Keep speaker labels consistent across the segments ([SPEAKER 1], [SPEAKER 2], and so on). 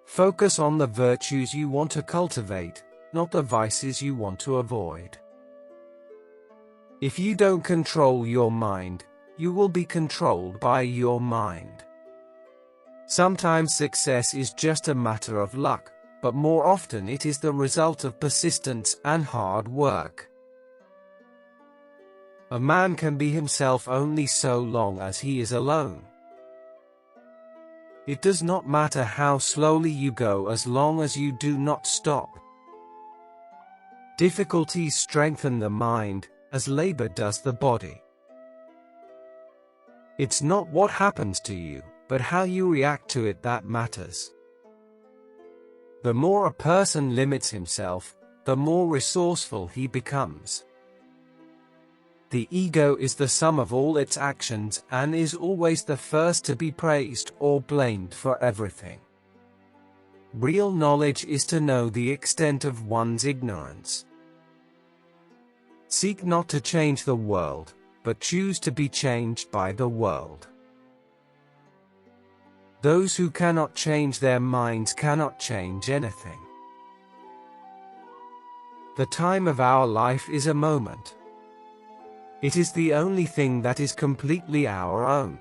[SPEAKER 1] Focus on the virtues you want to cultivate, not the vices you want to avoid. If you don't control your mind, you will be controlled by your mind. Sometimes success is just a matter of luck, but more often it is the result of persistence and hard work. A man can be himself only so long as he is alone. It does not matter how slowly you go as long as you do not stop. Difficulties strengthen the mind, as labor does the body. It's not what happens to you, but how you react to it that matters. The more a person limits himself, the more resourceful he becomes. The ego is the sum of all its actions and is always the first to be praised or blamed for everything. Real knowledge is to know the extent of one's ignorance. Seek not to change the world, but choose to be changed by the world. Those who cannot change their minds cannot change anything. The time of our life is a moment. It is the only thing that is completely our own.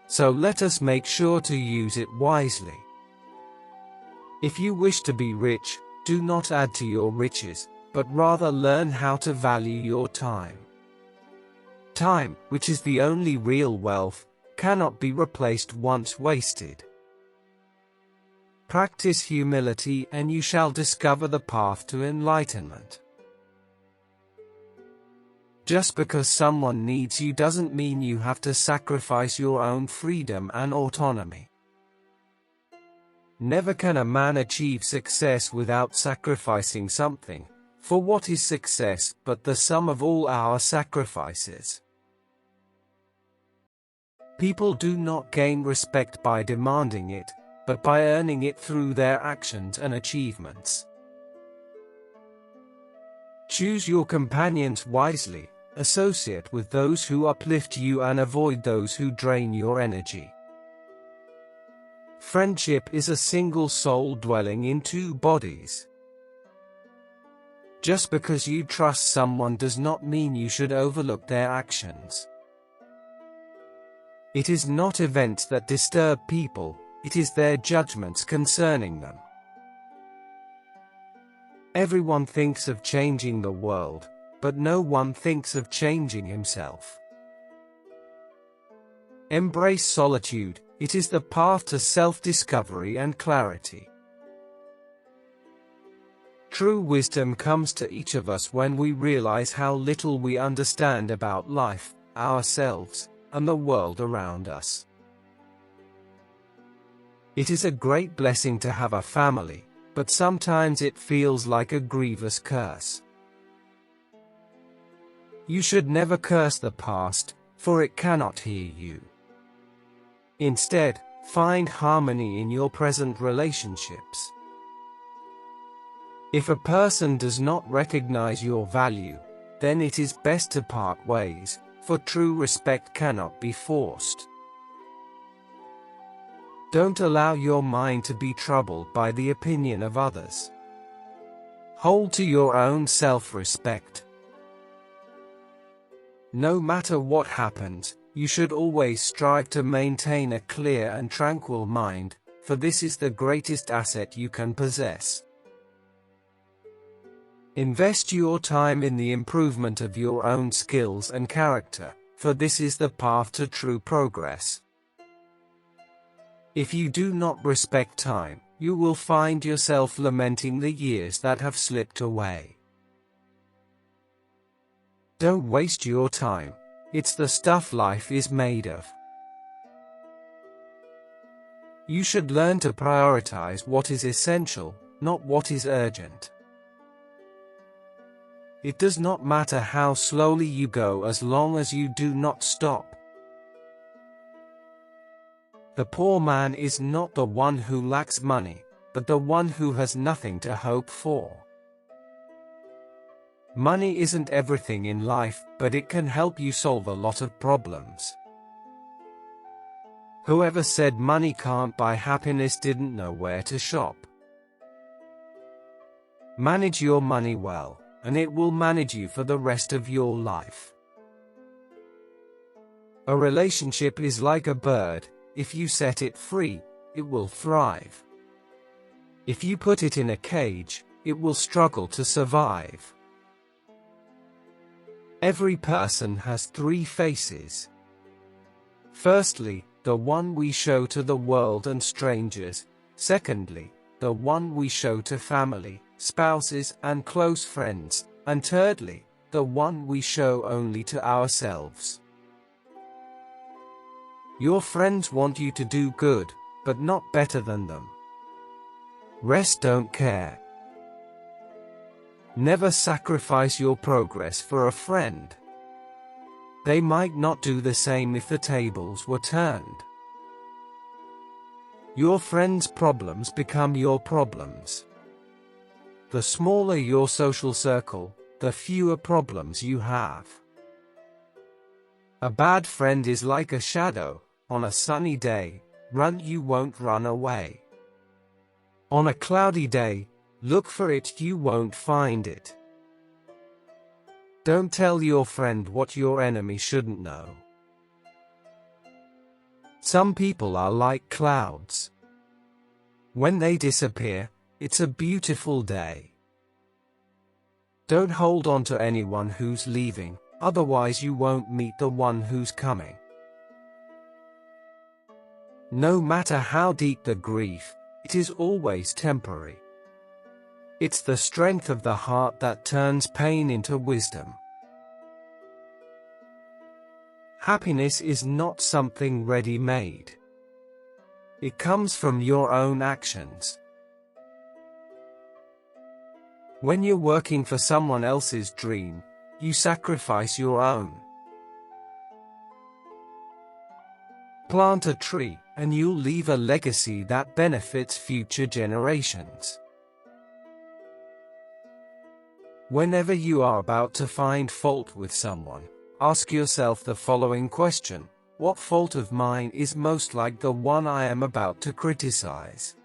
[SPEAKER 1] So let us make sure to use it wisely. If you wish to be rich, do not add to your riches, but rather learn how to value your time. Time, which is the only real wealth, cannot be replaced once wasted. Practice humility and you shall discover the path to enlightenment. Just because someone needs you doesn't mean you have to sacrifice your own freedom and autonomy. Never can a man achieve success without sacrificing something, for what is success but the sum of all our sacrifices? People do not gain respect by demanding it, but by earning it through their actions and achievements. Choose your companions wisely, associate with those who uplift you and avoid those who drain your energy. Friendship is a single soul dwelling in two bodies. Just because you trust someone does not mean you should overlook their actions. It is not events that disturb people, it is their judgments concerning them. Everyone thinks of changing the world, but no one thinks of changing himself. Embrace solitude, it is the path to self-discovery and clarity. True wisdom comes to each of us when we realize how little we understand about life, ourselves, and the world around us. It is a great blessing to have a family, but sometimes it feels like a grievous curse. You should never curse the past, for it cannot hear you. Instead, find harmony in your present relationships. If a person does not recognize your value, then it is best to part ways, for true respect cannot be forced. Don't allow your mind to be troubled by the opinion of others. Hold to your own self-respect. No matter what happens, you should always strive to maintain a clear and tranquil mind, for this is the greatest asset you can possess. Invest your time in the improvement of your own skills and character, for this is the path to true progress. If you do not respect time, you will find yourself lamenting the years that have slipped away. Don't waste your time, it's the stuff life is made of. You should learn to prioritize what is essential, not what is urgent. It does not matter how slowly you go as long as you do not stop. The poor man is not the one who lacks money, but the one who has nothing to hope for. Money isn't everything in life, but it can help you solve a lot of problems. Whoever said money can't buy happiness didn't know where to shop. Manage your money well, and it will manage you for the rest of your life. A relationship is like a bird. If you set it free, it will thrive. If you put it in a cage, it will struggle to survive. Every person has three faces. Firstly, the one we show to the world and strangers. Secondly, the one we show to family, spouses, and close friends. And thirdly, the one we show only to ourselves. Your friends want you to do good, but not better than them. Rest don't care. Never sacrifice your progress for a friend. They might not do the same if the tables were turned. Your friends' problems become your problems. The smaller your social circle, the fewer problems you have. A bad friend is like a shadow. On a sunny day, run, you won't run away. On a cloudy day, look for it, you won't find it. Don't tell your friend what your enemy shouldn't know. Some people are like clouds. When they disappear, it's a beautiful day. Don't hold on to anyone who's leaving, otherwise you won't meet the one who's coming. No matter how deep the grief, it is always temporary. It's the strength of the heart that turns pain into wisdom. Happiness is not something ready-made. It comes from your own actions. When you're working for someone else's dream, you sacrifice your own. Plant a tree, and you'll leave a legacy that benefits future generations. Whenever you are about to find fault with someone, ask yourself the following question: what fault of mine is most like the one I am about to criticize?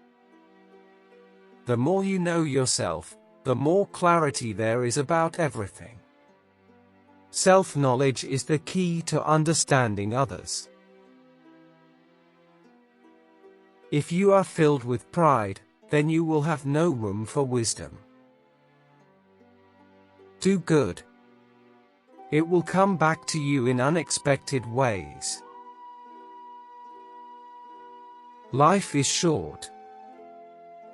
[SPEAKER 1] The more you know yourself, the more clarity there is about everything. Self-knowledge is the key to understanding others. If you are filled with pride, then you will have no room for wisdom. Do good. It will come back to you in unexpected ways. Life is short.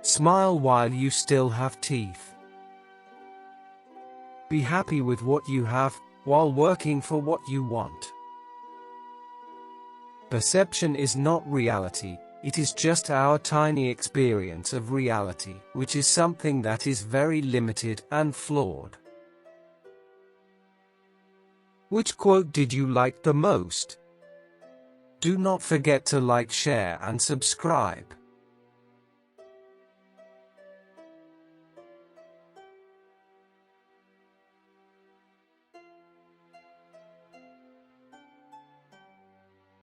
[SPEAKER 1] Smile while you still have teeth. Be happy with what you have, while working for what you want. Perception is not reality. It is just our tiny experience of reality, which is something that is very limited and flawed. Which quote did you like the most? Do not forget to like, share, and subscribe.